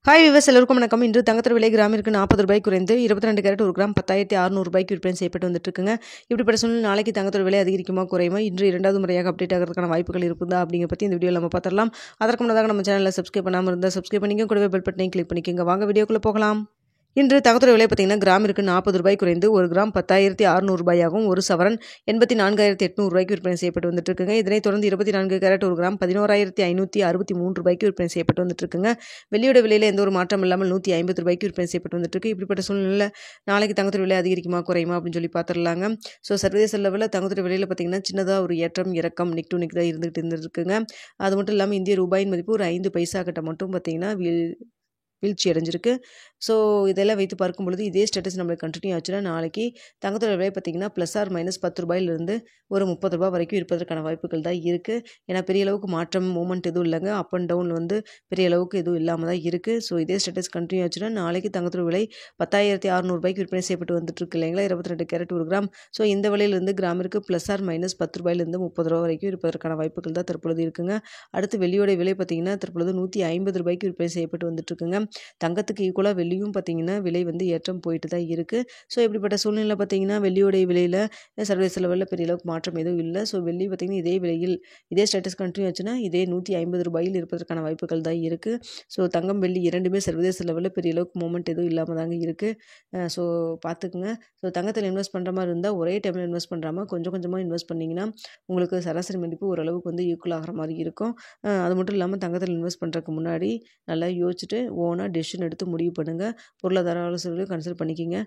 Hi விவஸ் எல்லோருக்கும் வணக்கம். இன்று தங்கத்தோட விலை கிராமிற்கு 40 ரூபாய் குறைந்து 22 கேரட் ஒரு கிராம் 10,600 ரூபாய்க்கு விற்பனை செய்யப்பட்டு வந்துட்டு இருக்குங்க. இப்படிப்பட்ட சூழ்நிலை நாளைக்கு தங்கத்தோட விலை அதிகரிக்குமா குறையுமா, இன்று இரண்டாவது முறையாக அப்டேட் ஆகிறதுக்கான வாய்ப்புகள் இருக்குதா அப்படிங்கிற பற்றி இந்த வீடியோவில் நம்ம பார்த்துடலாம். அதற்கு முன்னதாக நம்ம சேனலில் சப்ஸ்கிரைப் பண்ணாமல் இருந்தால் சப்ஸ்கிரைப் பண்ணிக்க, கூடவே பெல் பட்டனையும் கிளிக் பண்ணிக்கோங்க. வாங்க வீடியோக்குள்ளே போகலாம். இன்று தங்கத்தோட விலை பார்த்தீங்கன்னா கிராமிற்கு 40 ரூபாய் குறைந்து ஒரு கிராம் 10,600 ரூபாயாகவும் ஒரு சவரன் 84,800 ரூபாய்க்கு விற்பனை செய்யப்பட்டு வந்துட்டு இருக்குங்க. இதனைத் தொடர்ந்து 24 கேரட் ஒரு கிராம் 11,563 ரூபாய்க்கு விற்பனை செய்யப்பட்டு வந்துட்டு இருக்குங்க. வெள்ளியோட விலையில் எந்த ஒரு மாற்றம் இல்லாமல் 150 ரூபாய்க்கு விற்பனை செய்யப்பட்டு வந்துட்டு இருக்கு. இப்படிப்பட்ட சூழ்நிலையில் நாளைக்கு தங்கத்தோட விலை அதிகரிக்குமா குறையுமா அப்படின்னு சொல்லி பார்த்துடலாங்க. சர்வதேச லெவலில் தங்கத்தோட விலையில் பார்த்தீங்கன்னா சின்னதாக ஒரு ஏற்றம் இறக்கம் நிக் டு நிக் தான் இருந்துகிட்டு இருந்துருக்குங்க. அது மட்டும் இல்லாமல் இந்திய ரூபாயின் மதிப்பு ஒரு 5 பைசா கிட்ட மட்டும் பார்த்தீங்கன்னா வீழ்ச்சி அடைஞ்சிருக்கு. இதெல்லாம் வைத்து பார்க்கும் பொழுது இதே ஸ்டேட்டஸ் நம்மளுக்கு கண்டினியூ ஆச்சுன்னா நாளைக்கு தங்கத்தோட விலை பார்த்தீங்கன்னா ப்ளஸ் ஆர் மைனஸ் 10 ரூபாயிலிருந்து ஒரு 30 ரூபாய் வரைக்கும் இருப்பதற்கான வாய்ப்புகள் தான் இருக்குது. ஏன்னா பெரிய அளவுக்கு மாற்றம் மூமெண்ட் எதுவும் இல்லைங்க. அப் அண்ட் டவுன் பெரிய அளவுக்கு எதுவும் இல்லாமல் தான் இருக்குது. இதே ஸ்டேட்டஸ் கண்டினியூ ஆச்சுன்னா நாளைக்கு தங்கத்தோட விலை 10,600 ரூபாய்க்கு விற்பனை செய்யப்பட்டு வந்துட்டு இருக்கு இல்லைங்களா, 22 கேரட் ஒரு கிராம். இந்த விலையிலிருந்து கிராமிற்கு ப்ளஸ் ஆர் மைனஸ் 10 ரூபாயிலிருந்து 30 ரூபா வரைக்கும் இருப்பதற்கான வாய்ப்புகள் தான் தற்பொழுது இருக்குங்க. அடுத்து வெள்ளியோட விலை பார்த்தீங்கன்னா தற்பொழுது 150 ரூபாய்க்கு விற்பனை செய்யப்பட்டு வந்துட்டு இருக்குங்க. தங்கத்துக்கு ஈக்குவலாக வெள்ளியும் பார்த்தீங்கன்னா விலை ஏற்றம் போயிட்டு தான் இருக்குது. இப்படிப்பட்ட சூழ்நிலை பார்த்தீங்கன்னா வெள்ளியோடைய விலையில் சர்வதேச லெவலில் பெரிய அளவுக்கு மாற்றம் எதுவும் இல்லை. வெள்ளி பார்த்தீங்கன்னா இதே விலையில் இதே ஸ்டேட்டஸ் கண்டினியூ ஆச்சுன்னா இதே 150 ரூபாயில் இருப்பதற்கான வாய்ப்புகள் தான் இருக்குது. தங்கம் வெள்ளி இரண்டுமே சர்வதேச லெவலில் பெரிய அளவுக்கு மூமெண்ட் எதுவும் இல்லாமல் தாங்க இருக்குது. பார்த்துக்குங்க. தங்கத்தில் இன்வெஸ்ட் பண்ணுற மாதிரி இருந்தால் ஒரே டைமில் இன்வெஸ்ட் பண்ணுறாமல் கொஞ்சம் கொஞ்சமாக இன்வெஸ்ட் பண்ணிங்கன்னா உங்களுக்கு சராசரி மதிப்பு ஓரளவுக்கு ஈக்குவல் ஆகிற மாதிரி இருக்கும். அது மட்டும் இல்லாமல் தங்கத்தில் இன்வெஸ்ட் பண்ணுறதுக்கு முன்னாடி நல்லா யோசிச்சுட்டு ஓனாக டெசிஷன் எடுத்து முடிவு பண்ணுங்கள். பொருளாதார ஆலோசனைகளையும் கன்சல்ட் பண்ணிக்கிங்க.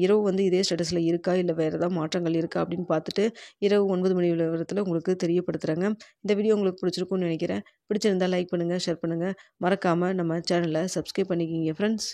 இரவு இதே ஸ்டேட்டஸில் இருக்கா இல்லை வேறு ஏதாவது மாற்றங்கள் இருக்கா அப்படின்னு பார்த்துட்டு இரவு 9 மணி விவரத்தில் உங்களுக்கு தெரியப்படுத்துகிறேங்க. இந்த வீடியோ உங்களுக்கு பிடிச்சிருக்கும்னு நினைக்கிறேன். பிடிச்சிருந்தால் லைக் பண்ணுங்கள், ஷேர் பண்ணுங்கள். மறக்காமல் நம்ம சேனலை சப்ஸ்கிரைப் பண்ணிக்கிங்க ஃப்ரெண்ட்ஸ்.